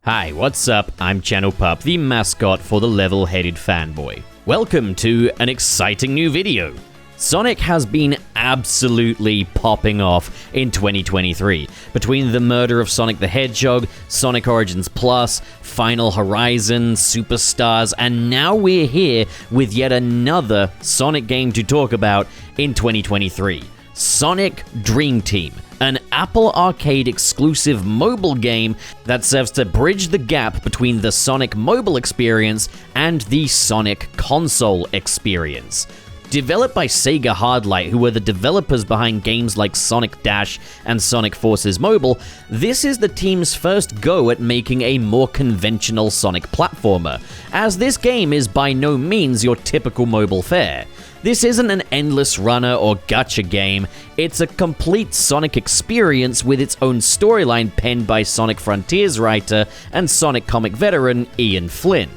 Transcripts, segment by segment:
Hi, what's up? I'm Channel Pup, the mascot for the level-headed fanboy. Welcome to an exciting new video. Sonic has been absolutely popping off in 2023. Between the murder of Sonic the Hedgehog, Sonic Origins Plus, Final Horizon, Superstars, and now we're here with yet another Sonic game to talk about in 2023. Sonic Dream Team, an Apple Arcade exclusive mobile game that serves to bridge the gap between the Sonic mobile experience and the Sonic console experience. Developed by Sega Hardlight, who were the developers behind games like Sonic Dash and Sonic Forces Mobile, this is the team's first go at making a more conventional Sonic platformer, as this game is by no means your typical mobile fare. This isn't an endless runner or gacha game, it's a complete Sonic experience with its own storyline penned by Sonic Frontiers writer and Sonic comic veteran Ian Flynn.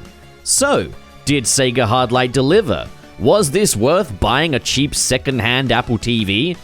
So, did Sega Hardlight deliver? Was this worth buying a cheap second-hand Apple TV?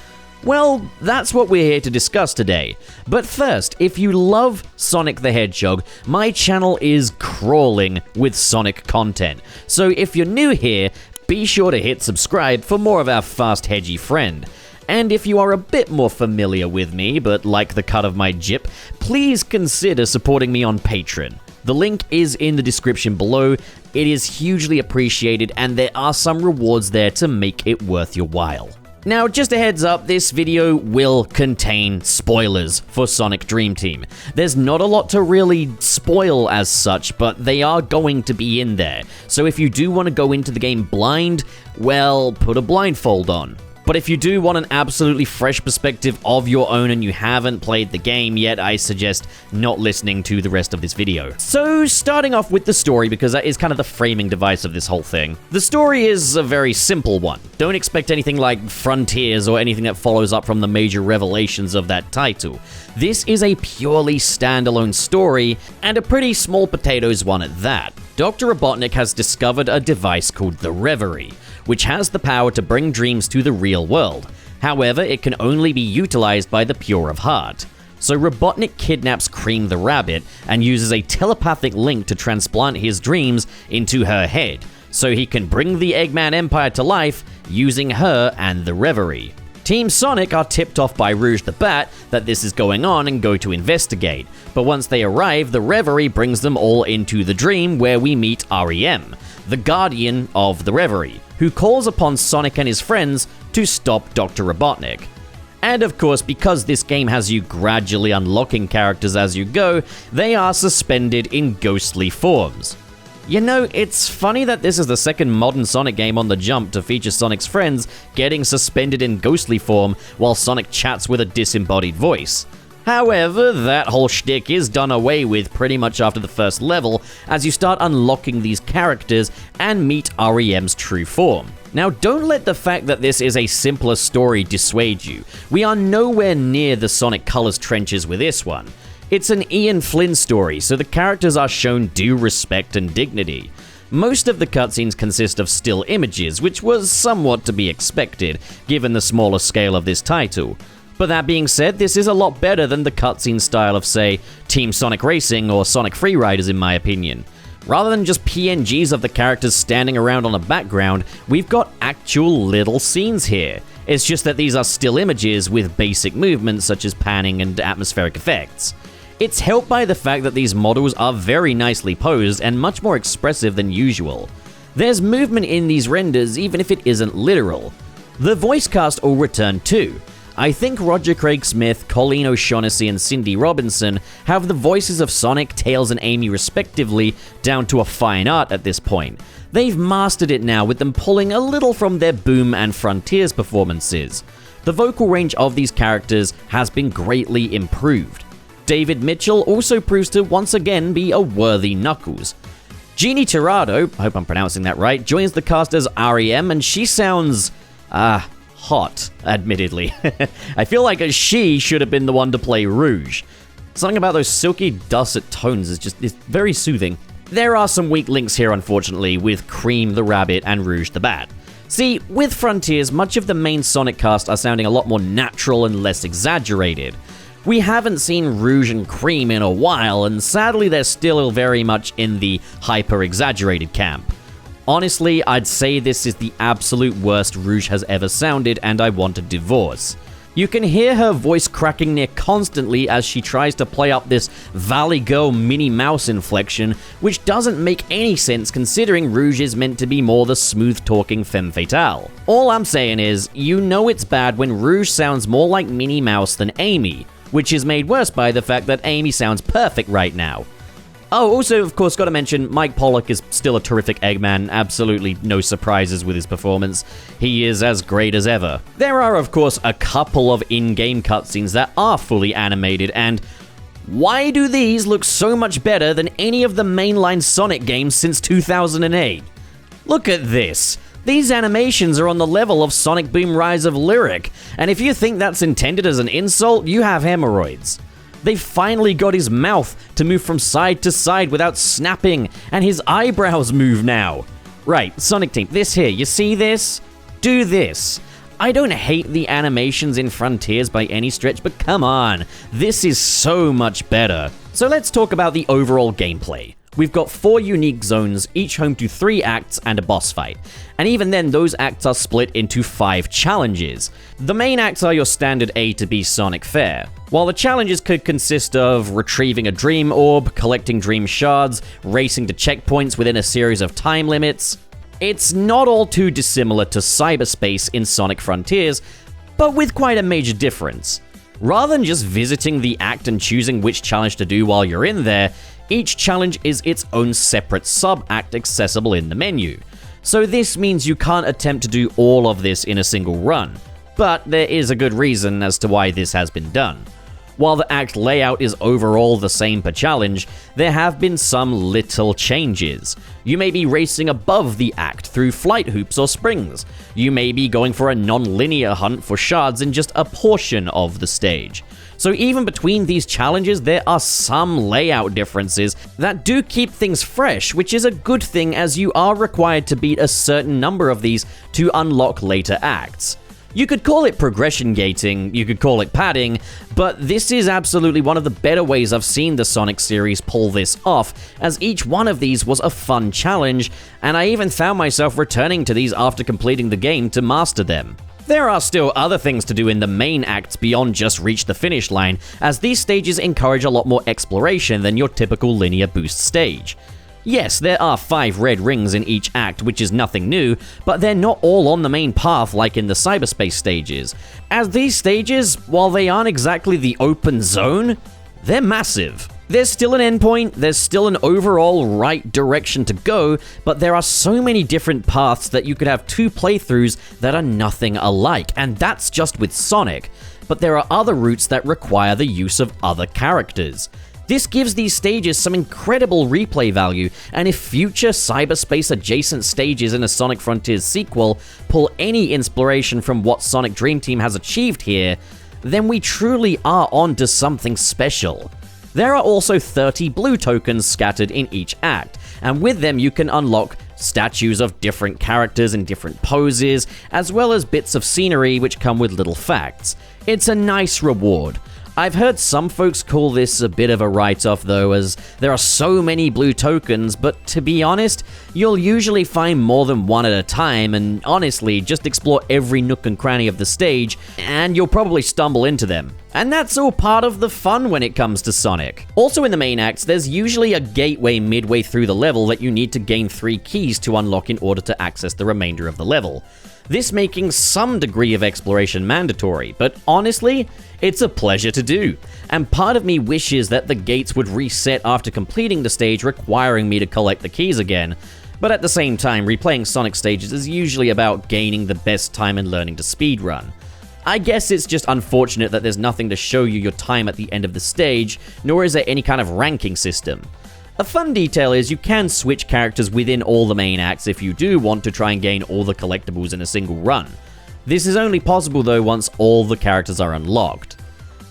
Well, that's what we're here to discuss today. But first, if you love Sonic the Hedgehog, my channel is crawling with Sonic content. So if you're new here, be sure to hit subscribe for more of our fast hedgy friend. And if you are a bit more familiar with me, but like the cut of my jip, please consider supporting me on Patreon. The link is in the description below. It is hugely appreciated, and there are some rewards there to make it worth your while. Now, just a heads up, this video will contain spoilers for Sonic Dream Team. There's not a lot to really spoil as such, but they are going to be in there. So if you do want to go into the game blind, well, put a blindfold on. But if you do want an absolutely fresh perspective of your own and you haven't played the game yet, I suggest not listening to the rest of this video. So, starting off with the story, because that is kind of the framing device of this whole thing. The story is a very simple one. Don't expect anything like Frontiers or anything that follows up from the major revelations of that title. This is a purely standalone story, and a pretty small potatoes one at that. Dr. Robotnik has discovered a device called the Reverie, which has the power to bring dreams to the real world. However, it can only be utilized by the pure of heart. So Robotnik kidnaps Cream the Rabbit and uses a telepathic link to transplant his dreams into her head, so he can bring the Eggman Empire to life using her and the Reverie. Team Sonic are tipped off by Rouge the Bat that this is going on and go to investigate, but once they arrive, the Reverie brings them all into the dream where we meet REM, the guardian of the Reverie, who calls upon Sonic and his friends to stop Dr. Robotnik. And of course, because this game has you gradually unlocking characters as you go, they are suspended in ghostly forms. You know, it's funny that this is the second modern Sonic game on the jump to feature Sonic's friends getting suspended in ghostly form while Sonic chats with a disembodied voice. However, that whole shtick is done away with pretty much after the first level, as you start unlocking these characters and meet REM's true form. Now, don't let the fact that this is a simpler story dissuade you. We are nowhere near the Sonic Colors trenches with this one. It's an Ian Flynn story, so the characters are shown due respect and dignity. Most of the cutscenes consist of still images, which was somewhat to be expected, given the smaller scale of this title. But that being said, this is a lot better than the cutscene style of, say, Team Sonic Racing or Sonic Freeriders in my opinion. Rather than just PNGs of the characters standing around on a background, we've got actual little scenes here. It's just that these are still images with basic movements such as panning and atmospheric effects. It's helped by the fact that these models are very nicely posed and much more expressive than usual. There's movement in these renders even if it isn't literal. The voice cast all return too. I think Roger Craig Smith, Colleen O'Shaughnessy, and Cindy Robinson have the voices of Sonic, Tails, and Amy respectively down to a fine art at this point. They've mastered it now, with them pulling a little from their Boom and Frontiers performances. The vocal range of these characters has been greatly improved. David Mitchell also proves to once again be a worthy Knuckles. Jeannie Tirado, I hope I'm pronouncing that right, joins the cast as REM, and she sounds, hot, admittedly. I feel like she should have been the one to play Rouge. Something about those silky dulcet tones is very soothing. There are some weak links here, unfortunately, with Cream the Rabbit and Rouge the Bat. See, with Frontiers, much of the main Sonic cast are sounding a lot more natural and less exaggerated. We haven't seen Rouge and Cream in a while, and sadly they're still very much in the hyper-exaggerated camp. Honestly, I'd say this is the absolute worst Rouge has ever sounded, and I want a divorce. You can hear her voice cracking near constantly as she tries to play up this Valley Girl Minnie Mouse inflection, which doesn't make any sense considering Rouge is meant to be more the smooth-talking femme fatale. All I'm saying is, you know it's bad when Rouge sounds more like Minnie Mouse than Amy, which is made worse by the fact that Amy sounds perfect right now. Oh, also, of course, gotta mention, Mike Pollock is still a terrific Eggman, absolutely no surprises with his performance. He is as great as ever. There are, of course, a couple of in-game cutscenes that are fully animated, and why do these look so much better than any of the mainline Sonic games since 2008? Look at this. These animations are on the level of Sonic Boom Rise of Lyric, and if you think that's intended as an insult, you have hemorrhoids. They finally got his mouth to move from side to side without snapping, and his eyebrows move now. Right, Sonic Team, this here, you see this? Do this. I don't hate the animations in Frontiers by any stretch, but come on, this is so much better. So let's talk about the overall gameplay. We've got 4 unique zones, each home to 3 acts and a boss fight. And even then, those acts are split into 5 challenges. The main acts are your standard A to B Sonic fare, while the challenges could consist of retrieving a dream orb, collecting dream shards, racing to checkpoints within a series of time limits. It's not all too dissimilar to cyberspace in Sonic Frontiers, but with quite a major difference. Rather than just visiting the act and choosing which challenge to do while you're in there, each challenge is its own separate sub-act accessible in the menu. So this means you can't attempt to do all of this in a single run, but there is a good reason as to why this has been done. While the act layout is overall the same per challenge, there have been some little changes. You may be racing above the act through flight hoops or springs. You may be going for a non-linear hunt for shards in just a portion of the stage. So even between these challenges, there are some layout differences that do keep things fresh, which is a good thing as you are required to beat a certain number of these to unlock later acts. You could call it progression gating, you could call it padding, but this is absolutely one of the better ways I've seen the Sonic series pull this off, as each one of these was a fun challenge, and I even found myself returning to these after completing the game to master them. There are still other things to do in the main acts beyond just reach the finish line, as these stages encourage a lot more exploration than your typical linear boost stage. Yes, there are 5 red rings in each act, which is nothing new, but they're not all on the main path like in the cyberspace stages. As these stages, while they aren't exactly the open zone, they're massive. There's still an endpoint, there's still an overall right direction to go, but there are so many different paths that you could have 2 playthroughs that are nothing alike, and that's just with Sonic. But there are other routes that require the use of other characters. This gives these stages some incredible replay value, and if future cyberspace-adjacent stages in a Sonic Frontiers sequel pull any inspiration from what Sonic Dream Team has achieved here, then we truly are on to something special. There are also 30 blue tokens scattered in each act, and with them you can unlock statues of different characters in different poses, as well as bits of scenery which come with little facts. It's a nice reward. I've heard some folks call this a bit of a write-off though, as there are so many blue tokens, but to be honest, you'll usually find more than one at a time, and honestly, just explore every nook and cranny of the stage, and you'll probably stumble into them. And that's all part of the fun when it comes to Sonic. Also in the main acts, there's usually a gateway midway through the level that you need to gain 3 keys to unlock in order to access the remainder of the level. This making some degree of exploration mandatory, but honestly, it's a pleasure to do. And part of me wishes that the gates would reset after completing the stage, requiring me to collect the keys again. But at the same time, replaying Sonic stages is usually about gaining the best time and learning to speedrun. I guess it's just unfortunate that there's nothing to show you your time at the end of the stage, nor is there any kind of ranking system. A fun detail is you can switch characters within all the main acts if you do want to try and gain all the collectibles in a single run. This is only possible though once all the characters are unlocked.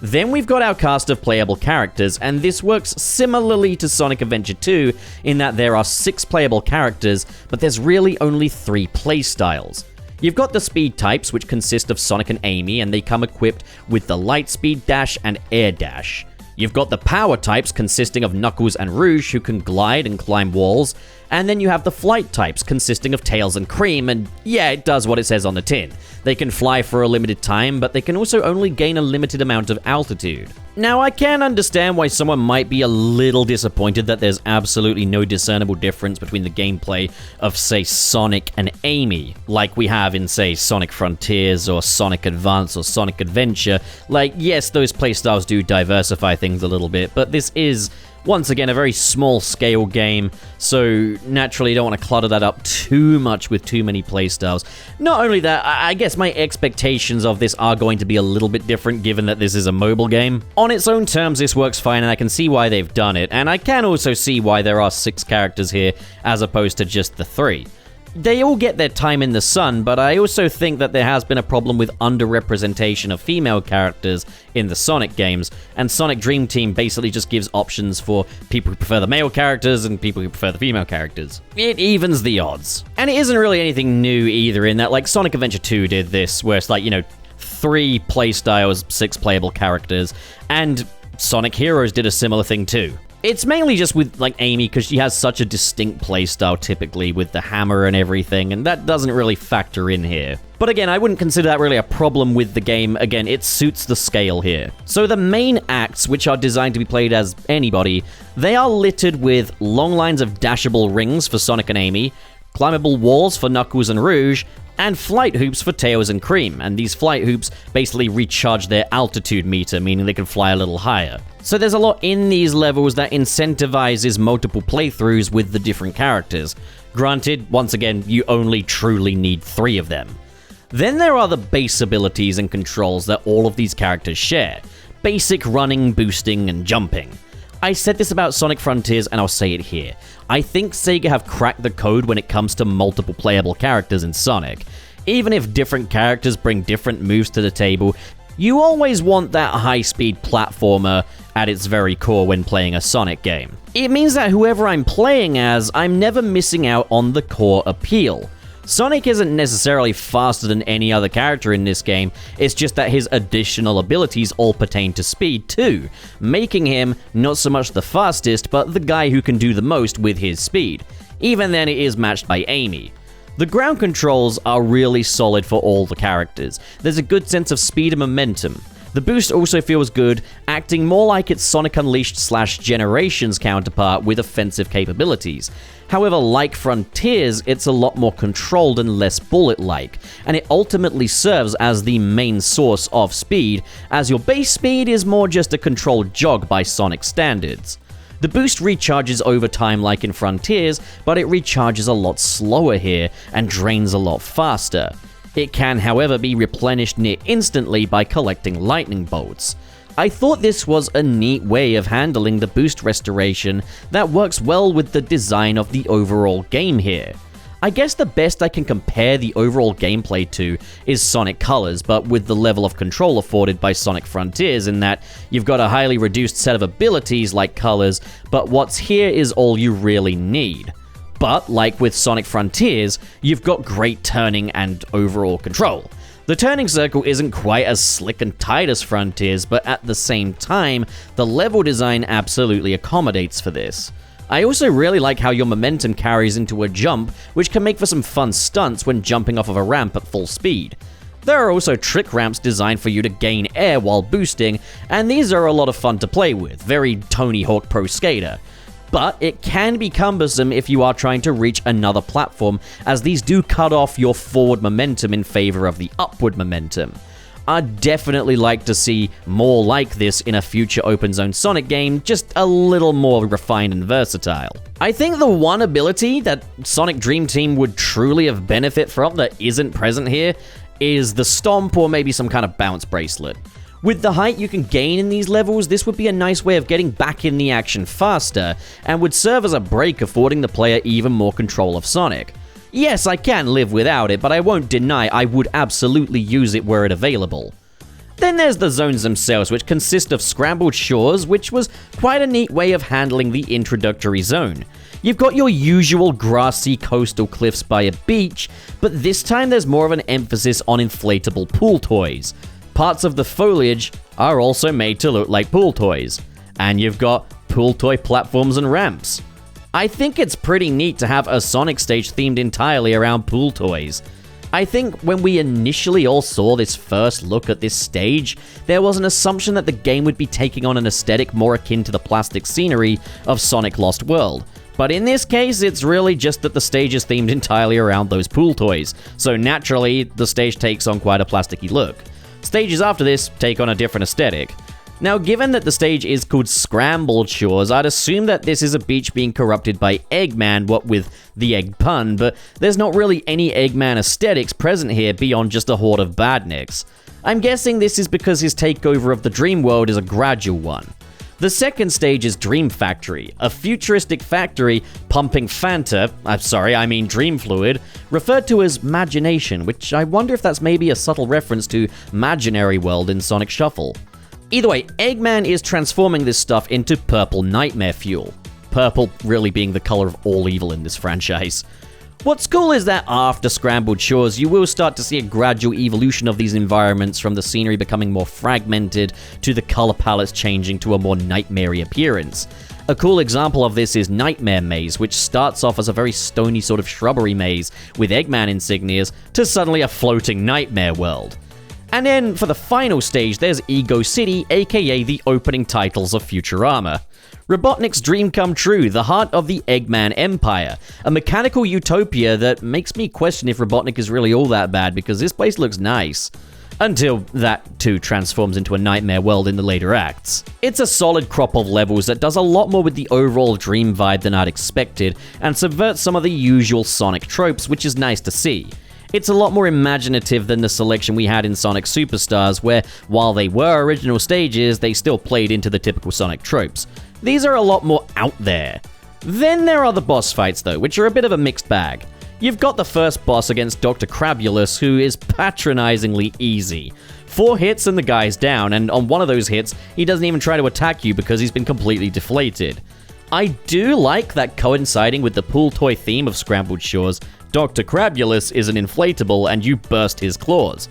Then we've got our cast of playable characters, and this works similarly to Sonic Adventure 2 in that there are 6 playable characters, but there's really only 3 playstyles. You've got the speed types, which consist of Sonic and Amy, and they come equipped with the light speed dash and air dash. You've got the power types consisting of Knuckles and Rouge, who can glide and climb walls, and then you have the flight types consisting of Tails and Cream, and yeah, it does what it says on the tin. They can fly for a limited time, but they can also only gain a limited amount of altitude. Now, I can understand why someone might be a little disappointed that there's absolutely no discernible difference between the gameplay of, say, Sonic and Amy, like we have in, say, Sonic Frontiers or Sonic Advance or Sonic Adventure. Like, yes, those playstyles do diversify things a little bit, but this is, once again, a very small-scale game, so naturally you don't want to clutter that up too much with too many playstyles. Not only that, I guess my expectations of this are going to be a little bit different given that this is a mobile game. On its own terms, this works fine, and I can see why they've done it, and I can also see why there are 6 characters here as opposed to just the 3. They all get their time in the sun, but I also think that there has been a problem with underrepresentation of female characters in the Sonic games, and Sonic Dream Team basically just gives options for people who prefer the male characters and people who prefer the female characters. It evens the odds. And it isn't really anything new either in that, like, Sonic Adventure 2 did this, where it's like, 3 playstyles, 6 playable characters, and Sonic Heroes did a similar thing too. It's mainly just with, like, Amy, because she has such a distinct playstyle typically with the hammer and everything, and that doesn't really factor in here. But again, I wouldn't consider that really a problem with the game. Again, it suits the scale here. So the main acts, which are designed to be played as anybody, they are littered with long lines of dashable rings for Sonic and Amy, climbable walls for Knuckles and Rouge, and flight hoops for Tails and Cream, and these flight hoops basically recharge their altitude meter, meaning they can fly a little higher. So there's a lot in these levels that incentivizes multiple playthroughs with the different characters. Granted, once again, you only truly need 3 of them. Then there are the base abilities and controls that all of these characters share. Basic running, boosting, and jumping. I said this about Sonic Frontiers, and I'll say it here. I think Sega have cracked the code when it comes to multiple playable characters in Sonic. Even if different characters bring different moves to the table, you always want that high-speed platformer at its very core when playing a Sonic game. It means that whoever I'm playing as, I'm never missing out on the core appeal. Sonic isn't necessarily faster than any other character in this game, it's just that his additional abilities all pertain to speed too, making him not so much the fastest, but the guy who can do the most with his speed. Even then, it is matched by Amy. The ground controls are really solid for all the characters. There's a good sense of speed and momentum. The boost also feels good, acting more like its Sonic Unleashed / Generations counterpart with offensive capabilities. However, like Frontiers, it's a lot more controlled and less bullet-like, and it ultimately serves as the main source of speed, as your base speed is more just a controlled jog by Sonic standards. The boost recharges over time like in Frontiers, but it recharges a lot slower here and drains a lot faster. It can, however, be replenished near instantly by collecting lightning bolts. I thought this was a neat way of handling the boost restoration that works well with the design of the overall game here. I guess the best I can compare the overall gameplay to is Sonic Colors, but with the level of control afforded by Sonic Frontiers in that you've got a highly reduced set of abilities like Colors, but what's here is all you really need. But, like with Sonic Frontiers, you've got great turning and overall control. The turning circle isn't quite as slick and tight as Frontiers, but at the same time, the level design absolutely accommodates for this. I also really like how your momentum carries into a jump, which can make for some fun stunts when jumping off of a ramp at full speed. There are also trick ramps designed for you to gain air while boosting, and these are a lot of fun to play with, very Tony Hawk Pro Skater. But it can be cumbersome if you are trying to reach another platform, as these do cut off your forward momentum in favor of the upward momentum. I'd definitely like to see more like this in a future open zone Sonic game, just a little more refined and versatile. I think the one ability that Sonic Dream Team would truly have benefit from that isn't present here is the Stomp or maybe some kind of bounce bracelet. With the height you can gain in these levels, this would be a nice way of getting back in the action faster, and would serve as a break, affording the player even more control of Sonic. Yes, I can live without it, but I won't deny I would absolutely use it were it available. Then there's the zones themselves, which consist of scrambled shores, which was quite a neat way of handling the introductory zone. You've got your usual grassy coastal cliffs by a beach, but this time there's more of an emphasis on inflatable pool toys. Parts of the foliage are also made to look like pool toys. And you've got pool toy platforms and ramps. I think it's pretty neat to have a Sonic stage themed entirely around pool toys. I think when we initially all saw this first look at this stage, there was an assumption that the game would be taking on an aesthetic more akin to the plastic scenery of Sonic Lost World. But in this case, it's really just that the stage is themed entirely around those pool toys, so naturally, the stage takes on quite a plasticky look. Stages after this take on a different aesthetic. Now, given that the stage is called Scrambled Shores, I'd assume that this is a beach being corrupted by Eggman, what with the egg pun, but there's not really any Eggman aesthetics present here beyond just a horde of badniks. I'm guessing this is because his takeover of the dream world is a gradual one. The second stage is Dream Factory, a futuristic factory pumping dream fluid, referred to as Magination, which I wonder if that's maybe a subtle reference to Imaginary World in Sonic Shuffle. Either way, Eggman is transforming this stuff into purple nightmare fuel. Purple really being the color of all evil in this franchise. What's cool is that after Scrambled Shores, you will start to see a gradual evolution of these environments, from the scenery becoming more fragmented to the color palettes changing to a more nightmare-y appearance. A cool example of this is Nightmare Maze, which starts off as a very stony sort of shrubbery maze with Eggman insignias to suddenly a floating nightmare world. And then, for the final stage, there's Ego City, aka the opening titles of Futurama. Robotnik's dream come true, the heart of the Eggman Empire, a mechanical utopia that makes me question if Robotnik is really all that bad, because this place looks nice. Until that too transforms into a nightmare world in the later acts. It's a solid crop of levels that does a lot more with the overall dream vibe than I'd expected, and subverts some of the usual Sonic tropes, which is nice to see. It's a lot more imaginative than the selection we had in Sonic Superstars, where, while they were original stages, they still played into the typical Sonic tropes. These are a lot more out there. Then there are the boss fights though, which are a bit of a mixed bag. You've got the first boss against Dr. Crabulus, who is patronizingly easy. 4 hits and the guy's down, and on one of those hits, he doesn't even try to attack you because he's been completely deflated. I do like that, coinciding with the pool toy theme of Scrambled Shores, Dr. Crabulus is an inflatable and you burst his claws.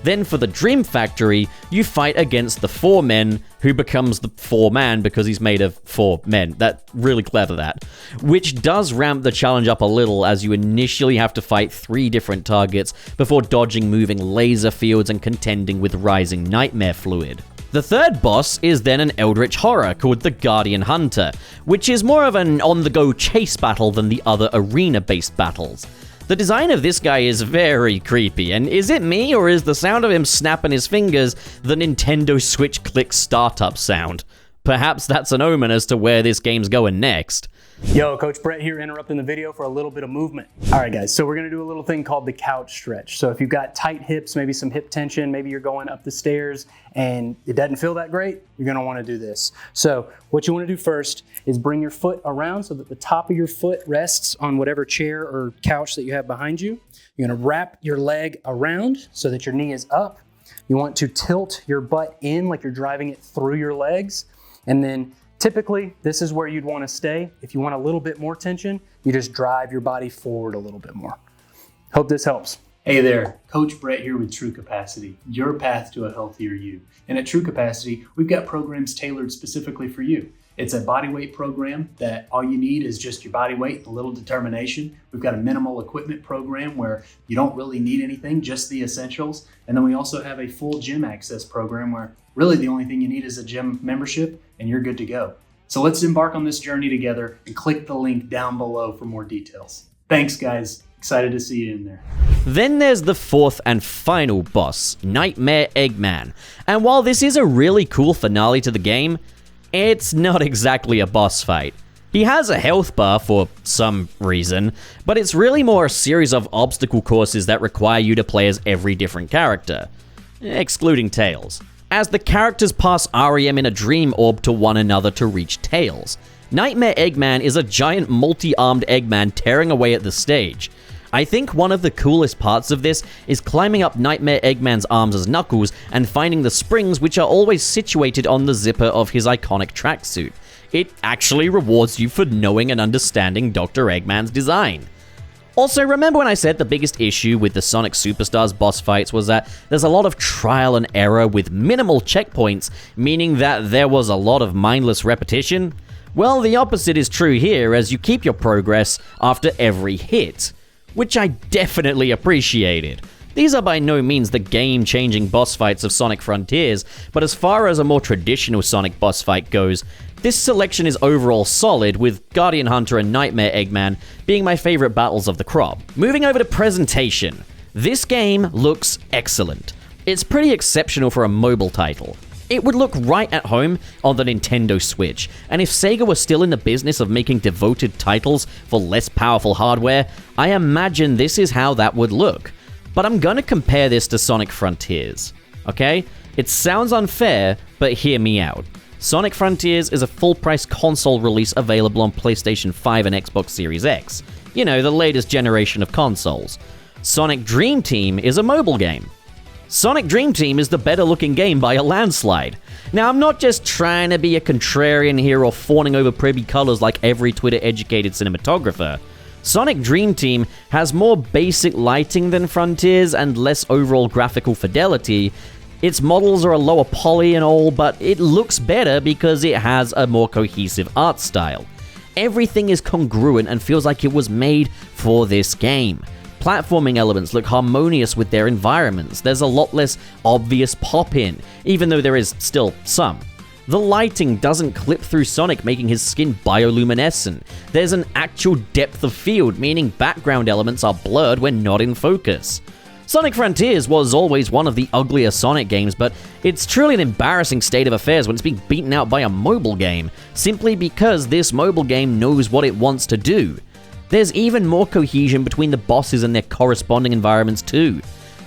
Then for the Dream Factory, you fight against the 4 men, who becomes the 4-man because he's made of 4 men. That's really clever, that. Which does ramp the challenge up a little, as you initially have to fight 3 different targets before dodging moving laser fields and contending with rising nightmare fluid. The third boss is then an eldritch horror called the Guardian Hunter, which is more of an on-the-go chase battle than the other arena-based battles. The design of this guy is very creepy, and is it me, or is the sound of him snapping his fingers the Nintendo Switch Click startup sound? Perhaps that's an omen as to where this game's going next. Yo, Coach Brett here, interrupting the video for a little bit of movement. All right, guys, so we're gonna do a little thing called the couch stretch. So if you've got tight hips, maybe some hip tension, maybe you're going up the stairs and it doesn't feel that great, you're gonna wanna do this. So what you wanna do first is bring your foot around so that the top of your foot rests on whatever chair or couch that you have behind you. You're gonna wrap your leg around so that your knee is up. You want to tilt your butt in like you're driving it through your legs, and then typically, this is where you'd want to stay. If you want a little bit more tension, you just drive your body forward a little bit more. Hope this helps. Hey there, Coach Brett here with True Capacity, your path to a healthier you. And at True Capacity, we've got programs tailored specifically for you. It's a bodyweight program that all you need is just your body weight and a little determination. We've got a minimal equipment program where you don't really need anything, just the essentials. And then we also have a full gym access program where really the only thing you need is a gym membership and you're good to go. So let's embark on this journey together, and click the link down below for more details. Thanks, guys. Excited to see you in there. Then there's the fourth and final boss, Nightmare Eggman. And while this is a really cool finale to the game, it's not exactly a boss fight. He has a health bar for some reason, but it's really more a series of obstacle courses that require you to play as every different character, excluding Tails, as the characters pass REM in a dream orb to one another to reach Tails. Nightmare Eggman is a giant multi-armed Eggman tearing away at the stage. I think one of the coolest parts of this is climbing up Nightmare Eggman's arms as Knuckles and finding the springs, which are always situated on the zipper of his iconic tracksuit. It actually rewards you for knowing and understanding Dr. Eggman's design. Also, remember when I said the biggest issue with the Sonic Superstars boss fights was that there's a lot of trial and error with minimal checkpoints, meaning that there was a lot of mindless repetition? Well, the opposite is true here, as you keep your progress after every hit, which I definitely appreciated. These are by no means the game-changing boss fights of Sonic Frontiers, but as far as a more traditional Sonic boss fight goes, this selection is overall solid, with Guardian Hunter and Nightmare Eggman being my favorite battles of the crop. Moving over to presentation, this game looks excellent. It's pretty exceptional for a mobile title. It would look right at home on the Nintendo Switch, and if Sega was still in the business of making devoted titles for less powerful hardware, I imagine this is how that would look. But I'm gonna compare this to Sonic Frontiers, okay? It sounds unfair, but hear me out. Sonic Frontiers is a full-price console release available on PlayStation 5 and Xbox Series X. You know, the latest generation of consoles. Sonic Dream Team is a mobile game. Sonic Dream Team is the better-looking game by a landslide. Now, I'm not just trying to be a contrarian here or fawning over pretty colors like every Twitter-educated cinematographer. Sonic Dream Team has more basic lighting than Frontiers and less overall graphical fidelity. Its models are a lower poly and all, but it looks better because it has a more cohesive art style. Everything is congruent and feels like it was made for this game. Platforming elements look harmonious with their environments. There's a lot less obvious pop-in, even though there is still some. The lighting doesn't clip through Sonic, making his skin bioluminescent. There's an actual depth of field, meaning background elements are blurred when not in focus. Sonic Frontiers was always one of the uglier Sonic games, but it's truly an embarrassing state of affairs when it's being beaten out by a mobile game, simply because this mobile game knows what it wants to do. There's even more cohesion between the bosses and their corresponding environments too.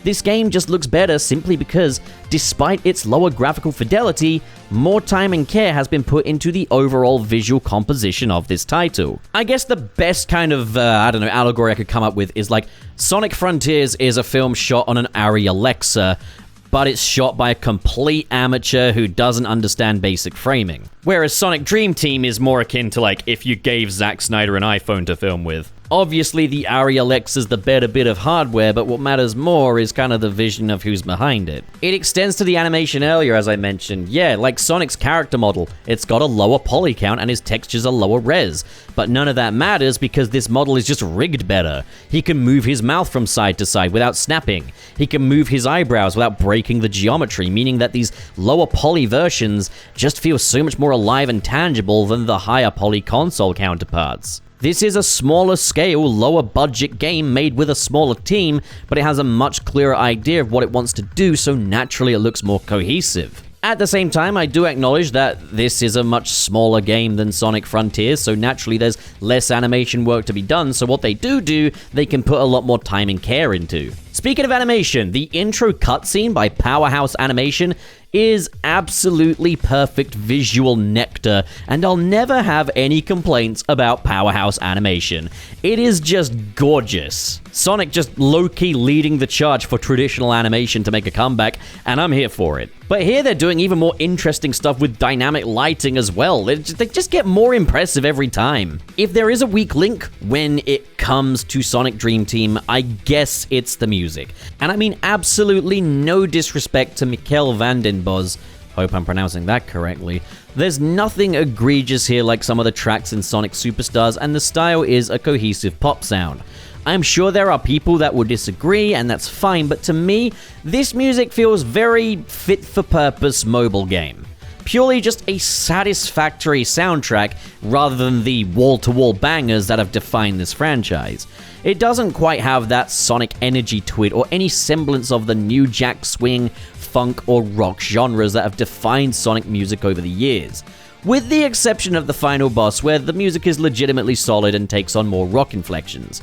This game just looks better simply because, despite its lower graphical fidelity, more time and care has been put into the overall visual composition of this title. I guess the best kind of, allegory I could come up with is like, Sonic Frontiers is a film shot on an Arri Alexa, but it's shot by a complete amateur who doesn't understand basic framing. Whereas Sonic Dream Team is more akin to like if you gave Zack Snyder an iPhone to film with. Obviously, the Arri Alexa's the better bit of hardware, but what matters more is kind of the vision of who's behind it. It extends to the animation earlier, as I mentioned. Yeah, like Sonic's character model, it's got a lower poly count and his textures are lower res. But none of that matters because this model is just rigged better. He can move his mouth from side to side without snapping. He can move his eyebrows without breaking the geometry, meaning that these lower poly versions just feel so much more alive and tangible than the higher poly console counterparts. This is a smaller scale, lower budget game made with a smaller team, but it has a much clearer idea of what it wants to do, so naturally it looks more cohesive. At the same time, I do acknowledge that this is a much smaller game than Sonic Frontiers, so naturally there's less animation work to be done, so what they do, they can put a lot more time and care into. Speaking of animation, the intro cutscene by Powerhouse Animation is absolutely perfect visual nectar, and I'll never have any complaints about Powerhouse Animation. It is just gorgeous. Sonic just low-key leading the charge for traditional animation to make a comeback, and I'm here for it. But here they're doing even more interesting stuff with dynamic lighting as well. They just get more impressive every time. If there is a weak link when it comes to Sonic Dream Team, I guess it's the music. And I mean absolutely no disrespect to Mikkel van den Bos. Hope I'm pronouncing that correctly. There's nothing egregious here like some of the tracks in Sonic Superstars, and the style is a cohesive pop sound. I'm sure there are people that will disagree, and that's fine, but to me, this music feels very fit-for-purpose mobile game. Purely just a satisfactory soundtrack rather than the wall-to-wall bangers that have defined this franchise. It doesn't quite have that Sonic energy to it or any semblance of the new jack swing, funk, or rock genres that have defined Sonic music over the years. With the exception of the final boss, where the music is legitimately solid and takes on more rock inflections.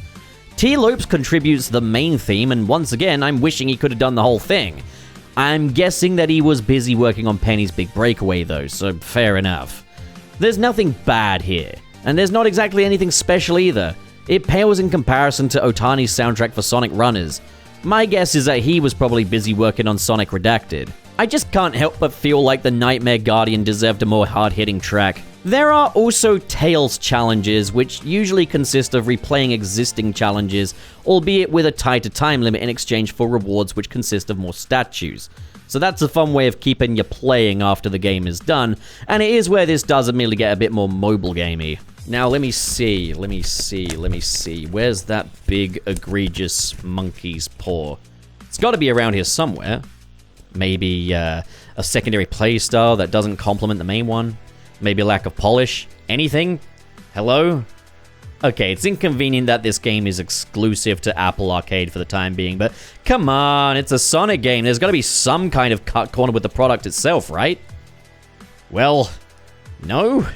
T. Lopes contributes the main theme, and once again, I'm wishing he could have done the whole thing. I'm guessing that he was busy working on Penny's Big Breakaway though, so fair enough. There's nothing bad here, and there's not exactly anything special either. It pales in comparison to Otani's soundtrack for Sonic Runners. My guess is that he was probably busy working on Sonic Redacted. I just can't help but feel like the Nightmare Guardian deserved a more hard-hitting track. There are also Tails challenges, which usually consist of replaying existing challenges, albeit with a tighter time limit in exchange for rewards which consist of more statues. So that's a fun way of keeping you playing after the game is done, and it is where this does admittedly get a bit more mobile gamey. Now let me see. Where's that big egregious monkey's paw? It's got to be around here somewhere. Maybe a secondary playstyle that doesn't complement the main one? Maybe a lack of polish? Anything? Hello? Okay, it's inconvenient that this game is exclusive to Apple Arcade for the time being, but come on, it's a Sonic game. There's got to be some kind of cut corner with the product itself, right? Well, no?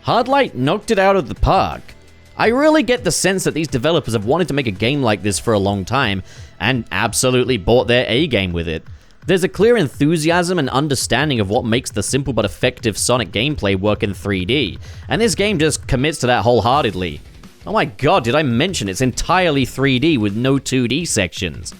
Hardlight knocked it out of the park. I really get the sense that these developers have wanted to make a game like this for a long time, and absolutely bought their A-game with it. There's a clear enthusiasm and understanding of what makes the simple but effective Sonic gameplay work in 3D, and this game just commits to that wholeheartedly. Oh my god, did I mention it's entirely 3D with no 2D sections?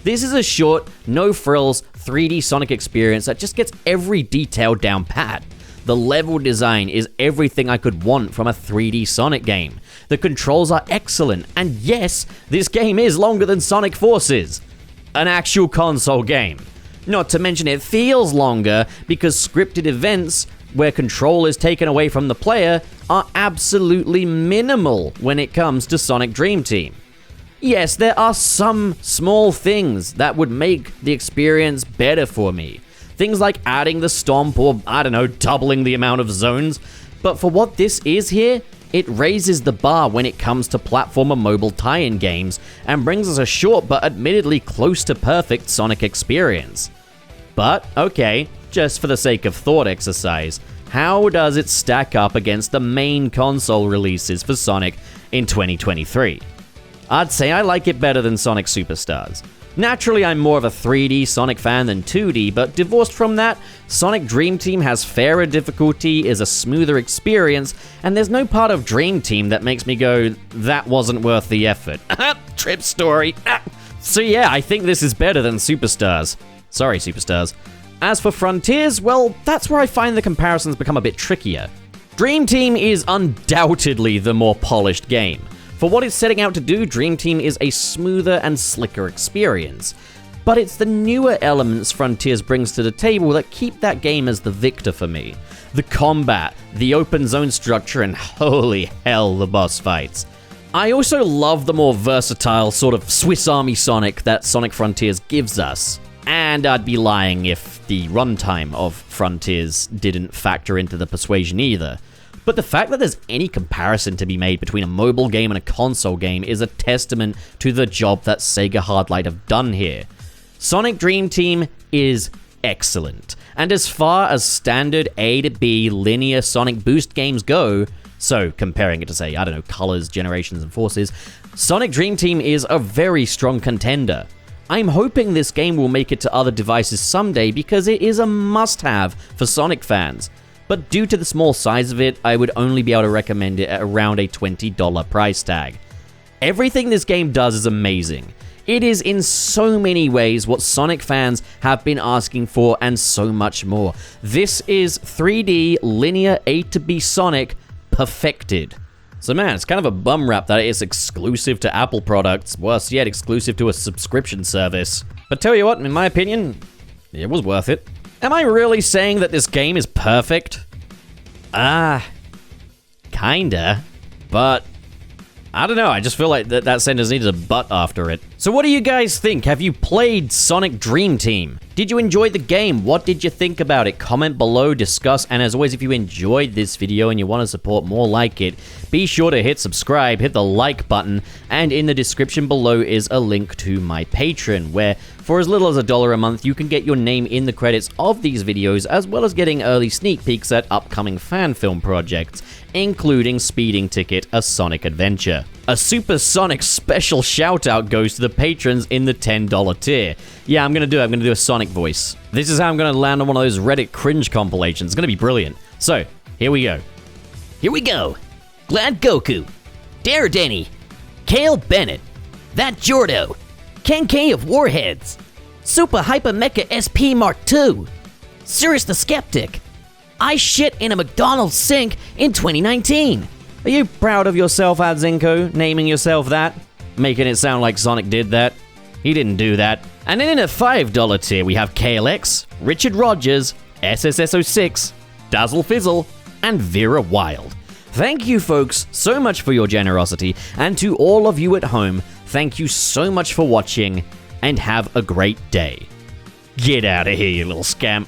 This is a short, no-frills, 3D Sonic experience that just gets every detail down pat. The level design is everything I could want from a 3D Sonic game. The controls are excellent, and yes, this game is longer than Sonic Forces, an actual console game. Not to mention it feels longer because scripted events where control is taken away from the player are absolutely minimal when it comes to Sonic Dream Team. Yes, there are some small things that would make the experience better for me. Things like adding the stomp or, I don't know, doubling the amount of zones. But for what this is here, it raises the bar when it comes to platformer mobile tie-in games and brings us a short but admittedly close to perfect Sonic experience. But, okay, just for the sake of thought exercise, how does it stack up against the main console releases for Sonic in 2023? I'd say I like it better than Sonic Superstars. Naturally, I'm more of a 3D Sonic fan than 2D, but divorced from that, Sonic Dream Team has fairer difficulty, is a smoother experience, and there's no part of Dream Team that makes me go, that wasn't worth the effort. Trip story. So yeah, I think this is better than Superstars. Sorry, Superstars. As for Frontiers, well, that's where I find the comparisons become a bit trickier. Dream Team is undoubtedly the more polished game. For what it's setting out to do, Dream Team is a smoother and slicker experience. But it's the newer elements Frontiers brings to the table that keep that game as the victor for me. The combat, the open zone structure, and holy hell, the boss fights. I also love the more versatile sort of Swiss Army Sonic that Sonic Frontiers gives us. And I'd be lying if the runtime of Frontiers didn't factor into the persuasion either. But the fact that there's any comparison to be made between a mobile game and a console game is a testament to the job that Sega Hardlight have done here. Sonic Dream Team is excellent, and as far as standard A to B linear Sonic Boost games go, so comparing it to say, I don't know, Colors, Generations, and Forces, Sonic Dream Team is a very strong contender. I'm hoping this game will make it to other devices someday because it is a must-have for Sonic fans. But due to the small size of it, I would only be able to recommend it at around a $20 price tag. Everything this game does is amazing. It is in so many ways what Sonic fans have been asking for and so much more. This is 3D linear A to B Sonic perfected. So man, it's kind of a bum rap that it's exclusive to Apple products, worse yet, exclusive to a subscription service. But tell you what, in my opinion, it was worth it. Am I really saying that this game is perfect? Kinda. But I don't know, I just feel like that sentence needed a but after it. So what do you guys think? Have you played Sonic Dream Team? Did you enjoy the game? What did you think about it? Comment below, discuss, and as always, if you enjoyed this video and you want to support more like it, be sure to hit subscribe, hit the like button, and in the description below is a link to my Patreon, where for as little as $1 a month, you can get your name in the credits of these videos, as well as getting early sneak peeks at upcoming fan film projects, including Speeding Ticket, a Sonic Adventure. A Super Sonic special shout out goes to the patrons in the $10 tier. Yeah, I'm gonna do a Sonic voice. This is how I'm gonna land on one of those Reddit cringe compilations. It's gonna be brilliant. So, here we go. Here we go. Glad Goku, Dare Denny, Kale Bennett, That Jordo, Ken K of Warheads, Super Hyper Mecha SP Mark II, Cirrus the Skeptic, I shit in a McDonald's sink in 2019. Are you proud of yourself, Adzinko, naming yourself that? Making it sound like Sonic did that? He didn't do that. And then in a $5 tier, we have KLX, Richard Rogers, SSS06, Dazzle Fizzle, and Vera Wild. Thank you, folks, so much for your generosity, and to all of you at home, thank you so much for watching, and have a great day. Get out of here, you little scamp.